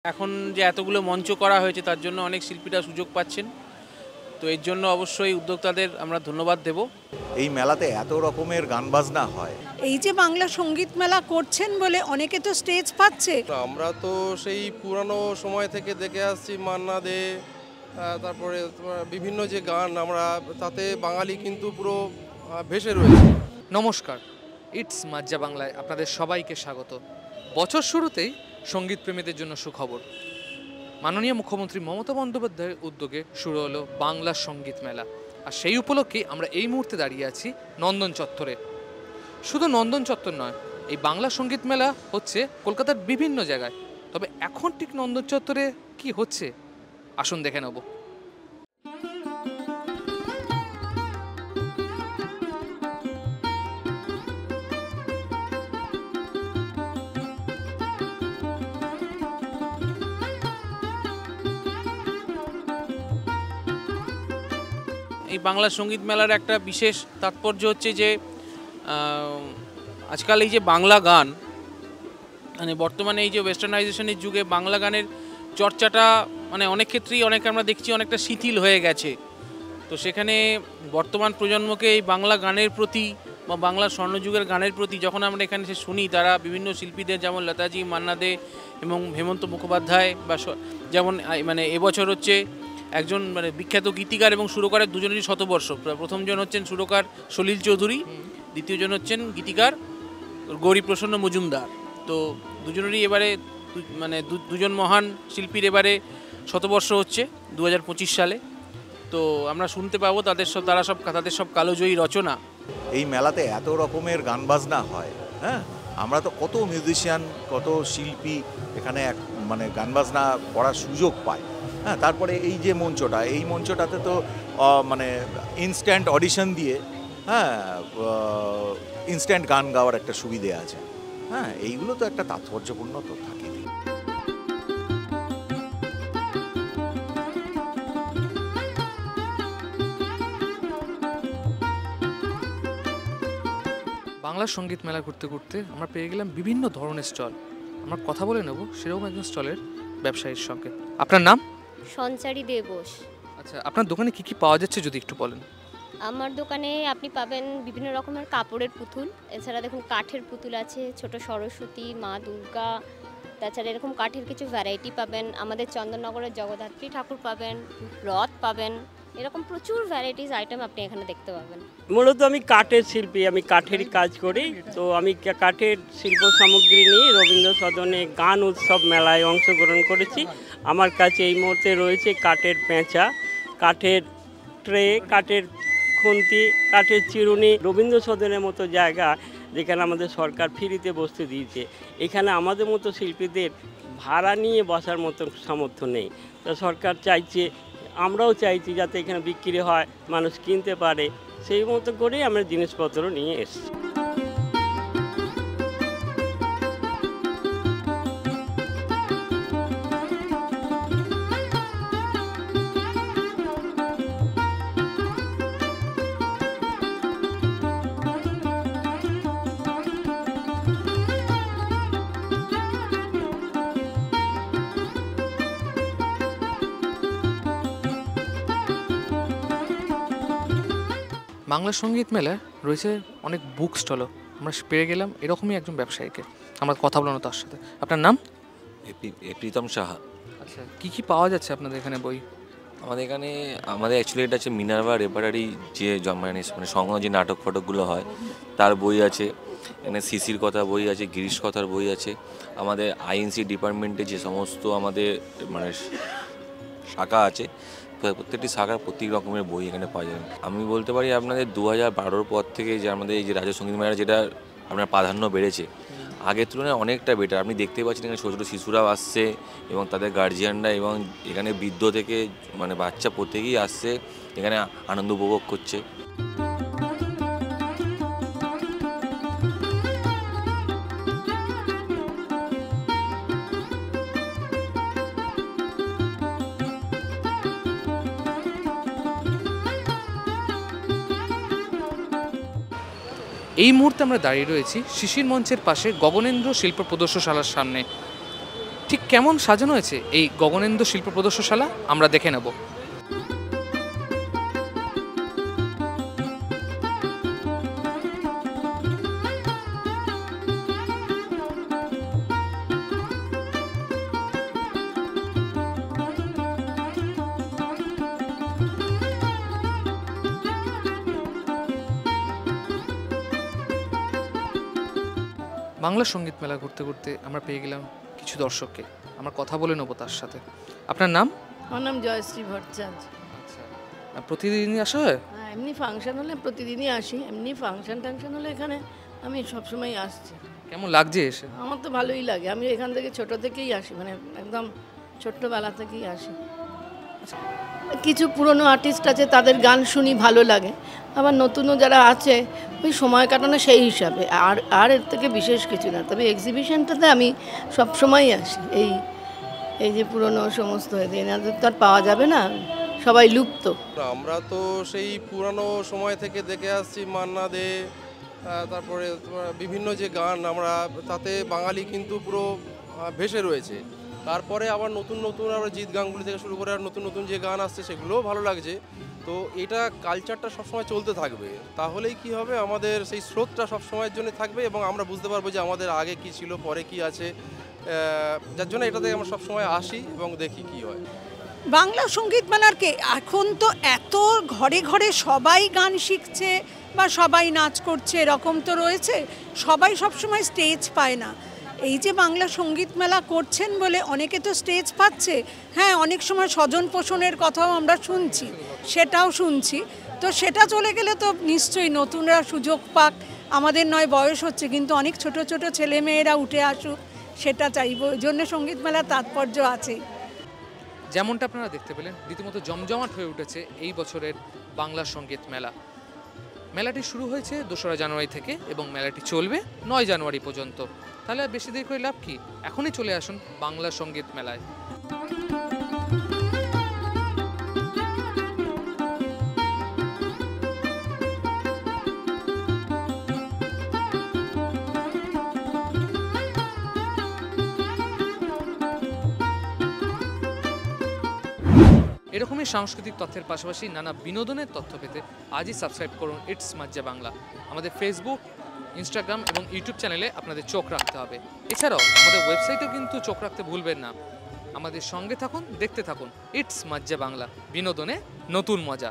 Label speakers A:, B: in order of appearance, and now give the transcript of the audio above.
A: এখন যে এতগুলো মঞ্চ করা হয়েছে তার জন্য অনেক শিল্পীরা সুযোগ পাচ্ছেন। তো এর জন্য অবশ্যই উদ্যোক্তাদের আমরা ধন্যবাদ দেব।
B: এই মেলাতে এত রকমের গান বাজনা হয়।
C: এই যে বাংলা সঙ্গীত মেলা করছেন বলে অনেকে তো স্টেজ পাচ্ছে।
D: আমরা তো সেই পুরানো সময় থেকে দেখে আসছি মান্না দে, তারপরে বিভিন্ন যে গান আমরা তাতে বাঙালি কিন্তু পুরো ভেসে রয়েছে।
E: নমস্কার, ইটস মাজ্জা বাংলায় আপনাদের সবাইকে স্বাগত। বছর শুরুতেই সঙ্গীত প্রেমীদের জন্য সুখবর। মাননীয় মুখ্যমন্ত্রী মমতা বন্দ্যোপাধ্যায়ের উদ্যোগে শুরু হলো বাংলা সঙ্গীত মেলা। আর সেই উপলক্ষেই আমরা এই মুহূর্তে দাঁড়িয়ে আছি নন্দন চত্বরে। শুধু নন্দন চত্বর নয়, এই বাংলা সঙ্গীত মেলা হচ্ছে কলকাতার বিভিন্ন জায়গায়। তবে এখন ঠিক নন্দন চত্বরে কি হচ্ছে আসুন দেখে নেব।
A: এই বাংলা সঙ্গীত মেলার একটা বিশেষ তাৎপর্য হচ্ছে যে আজকাল এই যে বাংলা গান, মানে বর্তমানে এই যে ওয়েস্টার্নাইজেশনের যুগে বাংলা গানের চর্চাটা মানে অনেক ক্ষেত্রেই আমরা দেখছি অনেকটা শিথিল হয়ে গেছে। তো সেখানে বর্তমান প্রজন্মকে এই বাংলা গানের প্রতি বা বাংলা স্বর্ণযুগের গানের প্রতি যখন আমরা এখানে এসে শুনি, তারা বিভিন্ন শিল্পীদের যেমন লতাজি, মান্না দে এবং হেমন্ত মুখোপাধ্যায় বা যেমন মানে এবছর হচ্ছে একজন মানে বিখ্যাত গীতিকার এবং সুরকারের দুজনেরই শতবর্ষ। প্রথমজন হচ্ছেন সুরকার সলিল চৌধুরী, দ্বিতীয়জন হচ্ছেন গীতিকার গৌরীপ্রসন্ন মজুমদার। তো দুজনেরই এবারে মানে দুজন মহান শিল্পীর এবারে শতবর্ষ হচ্ছে 2025 সালে। তো আমরা শুনতে পাবো তাদের সব কালোজয়ী রচনা।
B: এই মেলাতে এত রকমের গান বাজনা হয়। হ্যাঁ, আমরা তো কত মিউজিশিয়ান, কত শিল্পী এখানে মানে গান বাজনা করার সুযোগ পায়। হ্যাঁ, তারপরে এই যে এই মঞ্চটাতে তো মানে ইনস্ট্যান্ট অডিশন দিয়ে ইনস্ট্যান্ট গান গাওয়ার একটা সুবিধে আছে। হ্যাঁ, এইগুলো তো একটা তাৎপর্যপূর্ণ তো থাকে।
E: বাংলা সঙ্গীত মেলা ঘুরতে ঘুরতে আমরা পেয়ে গেলাম বিভিন্ন ধরনের স্টল। আমরা কথা বলে নেব সেরকম একজন স্টলের ব্যবসায়ীর সঙ্গে। আপনার নাম?
F: সঞ্চারী দে বোস।
E: আচ্ছা, আপনার দোকানে কি কি পাওয়া যাচ্ছে যদি একটু বলেন।
F: আমার দোকানে আপনি পাবেন বিভিন্ন রকমের কাপড়ের পুতুল, এছাড়া দেখুন কাঠের পুতুল আছে, ছোট সরস্বতী, মা দুর্গা, তাছাড়া এরকম কাঠের কিছু ভ্যারাইটি পাবেন। আমাদের চন্দননগরের জগদ্ধাত্রী ঠাকুর পাবেন, রথ পাবেন, এরকম প্রচুর ভ্যারাইটিস আইটেম আপনি এখানে দেখতে পাবেন।
G: মূলত আমি কাঠের শিল্পী, আমি কাঠেরই কাজ করি। তো আমি কাঠের শিল্প সামগ্রী নিয়ে রবীন্দ্র সদনে গান উৎসব মেলায় অংশগ্রহণ করেছি। আমার কাছে এই মুহূর্তে রয়েছে কাঠের পেঁচা, কাঠের ট্রে, কাঠের খুন্তি, কাঠের চিরুনি। রবীন্দ্র সদনের মতো জায়গা যেখানে আমাদের সরকার ফ্রিতে বসতে দিয়েছে, এখানে আমাদের মতো শিল্পীদের ভাড়া নিয়ে বসার মতো সামর্থ্য নেই। তো সরকার চাইছে, আমরাও চাইছি যাতে এখানে বিক্রি হয়, মানুষ কিনতে পারে, সেই মতো করেই আমরা জিনিসপত্র নিয়ে এসেছি।
E: বাংলা সঙ্গীত মেলায় রয়েছে অনেক বুক স্টলও। আমরা পেয়ে গেলাম এরকমই একজন ব্যবসায়ীকে। আমরা কথা বলানো তার সাথে। আপনার নাম?
H: প্রীতম সাহা।
E: আচ্ছা, কি কি পাওয়া যাচ্ছে আপনাদের এখানে বই?
H: আমাদের অ্যাকচুয়ালি এটা হচ্ছে মিনার্ভা রেপারারি যে মানে সংগ্রহ যে নাটক ফটকগুলো হয় তার বই আছে। এখানে সিসির কথা বই আছে, গিরিশ কথার বই আছে। আমাদের আইএনসি ডিপার্টমেন্টে যে সমস্ত আমাদের মানে শাখা আছে, প্রত্যেকটি শাখার প্রত্যেক রকমের বই এখানে পাওয়া যাবে। আমি বলতে পারি আপনাদের 2012 পর থেকে যে আমাদের এই যে রাজ্য সঙ্গীত মেলা যেটা আপনার প্রাধান্য বেড়েছে, আগের তুলনায় অনেকটা বেটার। আপনি দেখতে পাচ্ছেন এখানে ছোটো ছোটো শিশুরাও আসছে এবং তাদের গার্জিয়ানরা, এবং এখানে বৃদ্ধ থেকে মানে বাচ্চা প্রত্যেকেই আসছে, এখানে আনন্দ উপভোগ করছে।
E: এই মুহূর্তে আমরা দাঁড়িয়ে রয়েছি শিশির মঞ্চের পাশে গগনেন্দ্র শিল্প প্রদর্শনশালার সামনে। ঠিক কেমন সাজানো হয়েছে এই গগনেন্দু শিল্প প্রদর্শনশালা আমরা দেখে নেব। বাংলা সঙ্গীত মেলা ঘুরতে ঘুরতে আমরা পেয়ে গেলাম কিছু দর্শককে, আমরা কথা বলে নেবো তার সাথে। আপনার নাম?
I: আমার নাম জয়শ্রী ভট্টাচার্য।
E: আচ্ছা, প্রতিদিনই আসা হয়?
I: হ্যাঁ, এমনি ফাংশন হলে প্রতিদিনই আসি, এমনি ফাংশন টাংশন হলে এখানে আমি সবসময় আসছি।
E: কেমন লাগছে এসে?
I: আমার তো ভালোই লাগে, আমি এখান থেকে ছোট থেকেই আসি, মানে একদম ছোট্টবেলা থেকেই আসি। কিছু পুরনো আর্টিস্ট আছে, তাদের গান শুনি, ভালো লাগে। আবার নতুনও যারা আছে ওই সময় কাটানো সেই হিসাবে, আর এর থেকে বিশেষ কিছু না। তবে এক্সিবিশনটাতে আমি সবসময়ই আসি। এই যে পুরনো সমস্ত এনাদের তো আর পাওয়া যাবে না, সবাই লুপ্ত।
D: আমরা তো সেই পুরানো সময় থেকে দেখে আসছি মান্না দে, তারপরে বিভিন্ন যে গান, আমরা তাতে বাঙালি কিন্তু পুরো ভেসে রয়েছে। তারপরে আবার নতুন নতুন আবার জিৎ গাঙ্গুলি থেকে শুরু করে আর নতুন নতুন যে গান আসছে সেগুলোও ভালো লাগছে। তো এটা কালচারটা সবসময় চলতে থাকবে, তাহলেই কি হবে, আমাদের সেই স্রোতটা সবসময়ের জন্য থাকবে এবং আমরা বুঝতে পারবো যে আমাদের আগে কি ছিল, পরে কি আছে। যার জন্য এটাতে আমরা সবসময় আসি এবং দেখি কি হয়।
C: বাংলা সঙ্গীত মেলার কে এখন তো এত ঘরে ঘরে সবাই গান শিখছে বা সবাই নাচ করছে, এরকম তো রয়েছে। সবাই সবসময় স্টেজ পায় না। এই যে বাংলা সঙ্গীত মেলা করছেন বলে অনেকে তো স্টেজ পাচ্ছে। হ্যাঁ, অনেক সময় স্বজন পোষণের কথাও আমরা শুনছি, সেটাও শুনছি। তো সেটা চলে গেলে তো নিশ্চয়ই নতুনরা সুযোগ পাক। আমাদের নয় বয়স হচ্ছে, কিন্তু অনেক ছোট ছোট ছেলে মেয়েরা উঠে আসুক, সেটা চাইব। ওই জন্য সঙ্গীত মেলার তাৎপর্য আছে।
E: যেমনটা আপনারা দেখতে পেলেন, রীতিমতো জমজমাট হয়ে উঠেছে এই বছরের বাংলা সঙ্গীত মেলা। মেলাটি শুরু হয়েছে 2রা জানুয়ারি থেকে এবং মেলাটি চলবে 9 জানুয়ারি পর্যন্ত। তাহলে বেশি দেরি করে লাভ কি, এখনই চলে আসুন বাংলা সঙ্গীত মেলায়। এরকমই সাংস্কৃতিক তথ্যের পাশাপাশি নানা বিনোদনের তথ্য পেতে আজই সাবস্ক্রাইব করুন ইটস মাজ্জা বাংলা। আমাদের ফেসবুক, ইনস্টাগ্রাম এবং ইউটিউব চ্যানেলে আপনাদের চোখ রাখতে হবে। এছাড়াও আমাদের ওয়েবসাইটেও কিন্তু চোখ রাখতে ভুলবেন না। আমাদের সঙ্গে থাকুন, দেখতে থাকুন ইটস মাজ্জা বাংলা, বিনোদনে নতুন মজা।